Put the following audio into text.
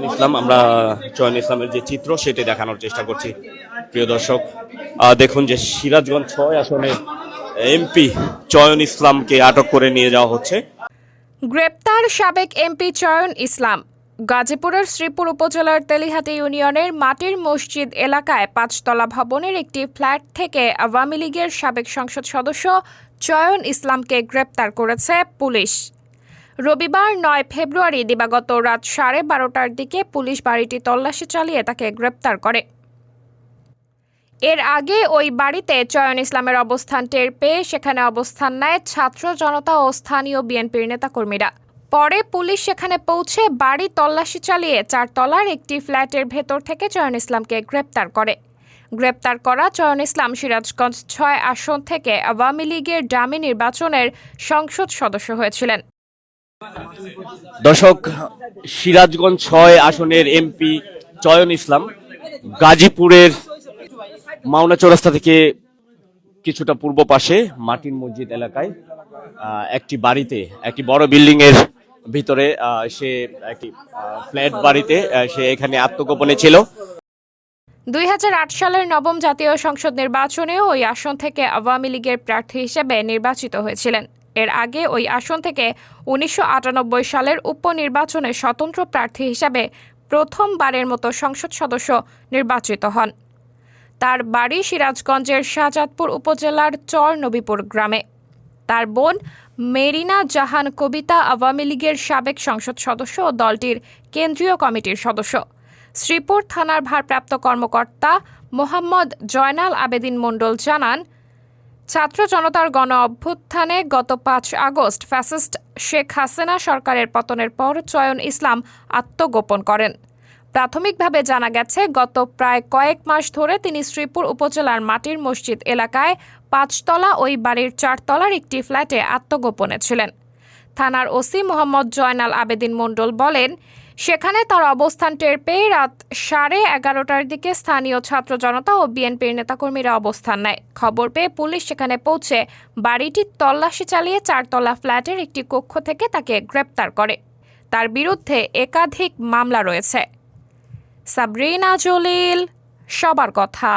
ইসলাম। আমরা চয়ন ইসলামের যে চিত্র সেটি দেখানোর চেষ্টা করছি প্রিয় দর্শক। দেখুন যে সিরাজগঞ্জ ৬ আসনে এমপি চয়ন ইসলামকে আটক করে নিয়ে যাওয়া হচ্ছে। গ্রেপ্তার সাবেক এমপি চয়ন ইসলাম। গাজীপুরের শ্রীপুর উপজেলার তেলিহাটি ইউনিয়নের মাটির মসজিদ এলাকায় ৫তলা ভবনের একটি ফ্ল্যাট থেকে আওয়ামী লীগের সাবেক সংসদ সদস্য চয়ন ইসলামকে গ্রেপ্তার করেছে পুলিশ। রবিবার ৯ ফেব্রুয়ারি দিবাগত রাত 12:30টার দিকে পুলিশ বাড়িটি তল্লাশি চালিয়ে তাকে গ্রেপ্তার করে। এর আগে ওই বাড়িতে চয়ন ইসলামের অবস্থান টের পেয়ে সেখানে অবস্থান নেয় ছাত্র জনতা ও স্থানীয় বিএনপির নেতাকর্মীরা। পরে পুলিশ সেখানে পৌঁছে বাড়ি তল্লাশি চালিয়ে ৪ তলার একটি ফ্ল্যাটের ভেতর থেকে চয়ন ইসলামকে গ্রেপ্তার করে। গ্রেপ্তার করা চয়ন ইসলাম সিরাজগঞ্জ ৬ আসন থেকে আওয়ামী লীগের ডামি নির্বাচনের সংসদ সদস্য হয়েছিলেন। দর্শক, সিরাজগঞ্জ ৬ আসনের এমপি চয়ন ইসলাম গাজীপুরের মাওনা চৌরাস্তা থেকে কিছুটা পূর্ব পাশে মাটির মসজিদ এলাকায় একটি বাড়িতে, একটি বড় বিল্ডিং এর ভিতরে সে একটি ফ্ল্যাট বাড়িতে সে এখানে আত্মগোপনে ছিল। ২০০৮ সালের নবম জাতীয় সংসদ নির্বাচনেও ওই আসন থেকে আওয়ামী লীগের প্রার্থী হিসেবে নির্বাচিত হয়েছিলেন। এর আগে ওই আসন থেকে ১৯৯৮ সালের উপনির্বাচনে স্বতন্ত্র প্রার্থী হিসেবে প্রথমবারের মতো সংসদ সদস্য নির্বাচিত হন। তার বাড়ি সিরাজগঞ্জের শাহজাদপুর উপজেলার চর নবীপুর গ্রামে। তার বোন মেরিনা জাহান কবিতা আওয়ামী লীগের সাবেক সংসদ সদস্য ও দলটির কেন্দ্রীয় কমিটির সদস্য। শ্রীপুর থানার ভারপ্রাপ্ত কর্মকর্তা মোহাম্মদ জয়নাল আবেদিন মণ্ডল জানান, ছাত্র জনতার গণ অভ্যুত্থানে গত ৫ আগস্ট ফ্যাসিস্ট শেখ হাসিনা সরকারের পতনের পর চয়ন ইসলাম আত্মগোপন করেন। প্রাথমিকভাবে জানা গেছে, গত প্রায় কয়েক মাস ধরে তিনি শ্রীপুর উপজেলার মাটির মসজিদ এলাকায় ৫তলা ওই বাড়ির ৪ তলার একটি ফ্ল্যাটে আত্মগোপনে ছিলেন। থানার ওসি মোহাম্মদ জয়নাল আবেদিন মণ্ডল বলেন, সেখানে তার অবস্থান টের পেয়ে রাত 11:30টার দিকে স্থানীয় ছাত্র জনতা ও বিএনপির নেতাকর্মীরা অবস্থান নেয়। খবর পেয়ে পুলিশ সেখানে পৌঁছে বাড়িটির তল্লাশি চালিয়ে ৪ তলা ফ্ল্যাটের একটি কক্ষ থেকে তাকে গ্রেপ্তার করে। তার বিরুদ্ধে একাধিক মামলা রয়েছে। সাবরিনা জলিল, সবার কথা।